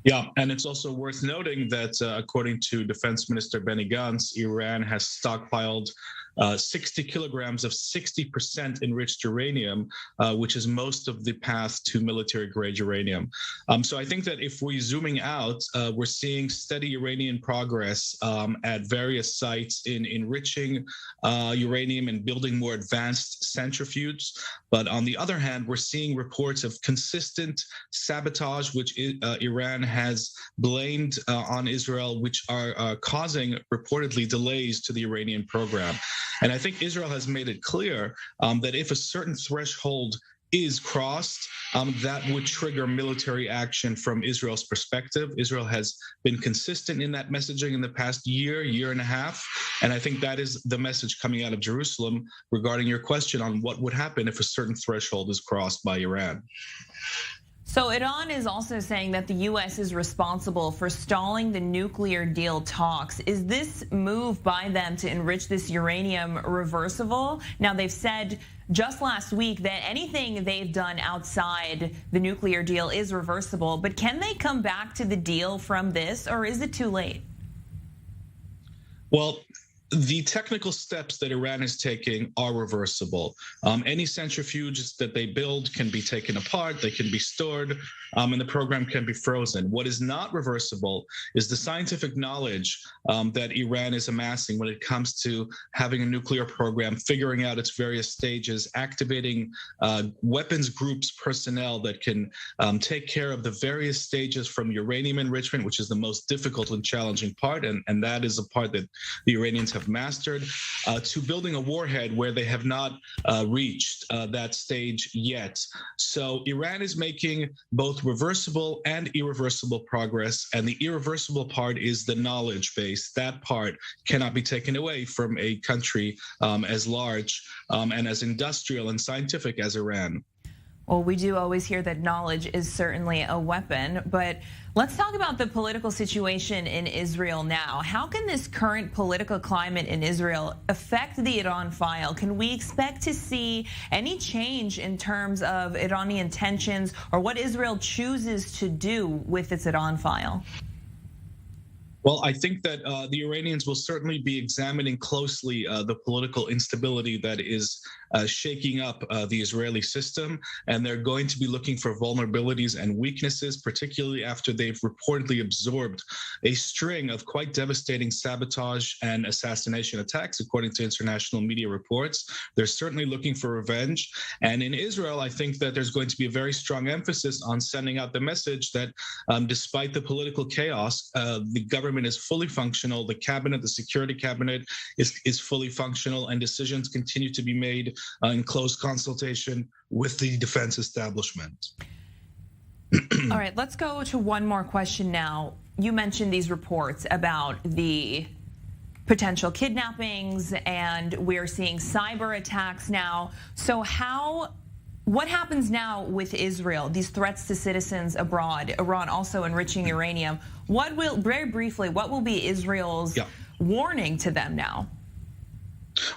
Yeah, and it's also worth noting that according to Defense Minister Benny Gantz, Iran has stockpiled 60 kilograms of 60% enriched uranium, which is most of the path to military-grade uranium. So I think that if we're zooming out, we're seeing steady Iranian progress at various sites in enriching uranium and building more advanced centrifuges. But on the other hand, we're seeing reports of consistent sabotage, which Iran has blamed on Israel, which are causing reportedly delays to the Iranian program. And I think Israel has made it clear that if a certain threshold is crossed, that would trigger military action from Israel's perspective. Israel has been consistent in that messaging in the past year and a half. And I think that is the message coming out of Jerusalem regarding your question on what would happen if a certain threshold is crossed by Iran. So Iran is also saying that the U.S. is responsible for stalling the nuclear deal talks. Is this move by them to enrich this uranium reversible? Now, they've said just last week that anything they've done outside the nuclear deal is reversible, but can they come back to the deal from this, or is it too late? Well, the technical steps that Iran is taking are reversible. Any centrifuges that they build can be taken apart, they can be stored, and the program can be frozen. What is not reversible is the scientific knowledge that Iran is amassing when it comes to having a nuclear program, figuring out its various stages, activating weapons groups personnel that can take care of the various stages from uranium enrichment, which is the most difficult and challenging part, and that is a part that the Iranians have mastered, to building a warhead where they have not reached that stage yet. So Iran is making both reversible and irreversible progress, and the irreversible part is the knowledge base. That part cannot be taken away from a country as large and as industrial and scientific as Iran. Well, we do always hear that knowledge is certainly a weapon, but let's talk about the political situation in Israel now. How can this current political climate in Israel affect the Iran file? Can we expect to see any change in terms of Iranian tensions or what Israel chooses to do with its Iran file? Well, I think that the Iranians will certainly be examining closely the political instability that is shaking up the Israeli system, and they're going to be looking for vulnerabilities and weaknesses, particularly after they've reportedly absorbed a string of quite devastating sabotage and assassination attacks, according to international media reports. They're certainly looking for revenge. And in Israel, I think that there's going to be a very strong emphasis on sending out the message that despite the political chaos, the government is fully functional, the cabinet, the security cabinet is fully functional, and decisions continue to be made in close consultation with the defense establishment. All right, let's go to one more question now. You mentioned these reports about the potential kidnappings, and we're seeing cyber attacks now. So what happens now with Israel, these threats to citizens abroad, Iran also enriching uranium? Very briefly, what will be Israel's warning to them now?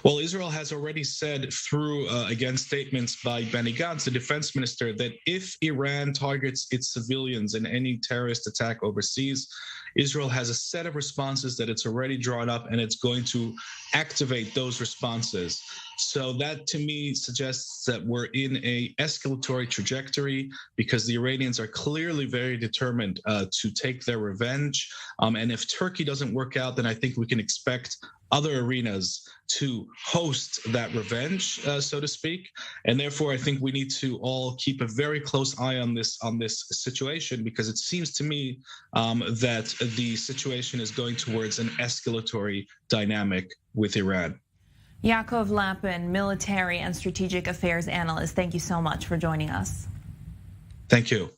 Well, Israel has already said through, again, statements by Benny Gantz, the defense minister, that if Iran targets its civilians in any terrorist attack overseas, Israel has a set of responses that it's already drawn up, and it's going to activate those responses. So that, to me, suggests that we're in a escalatory trajectory because the Iranians are clearly very determined to take their revenge. And if Turkey doesn't work out, then I think we can expect other arenas to host that revenge, so to speak. And therefore, I think we need to all keep a very close eye on this situation, because it seems to me that the situation is going towards an escalatory dynamic with Iran. Yaakov Lappin, military and strategic affairs analyst, thank you so much for joining us. Thank you.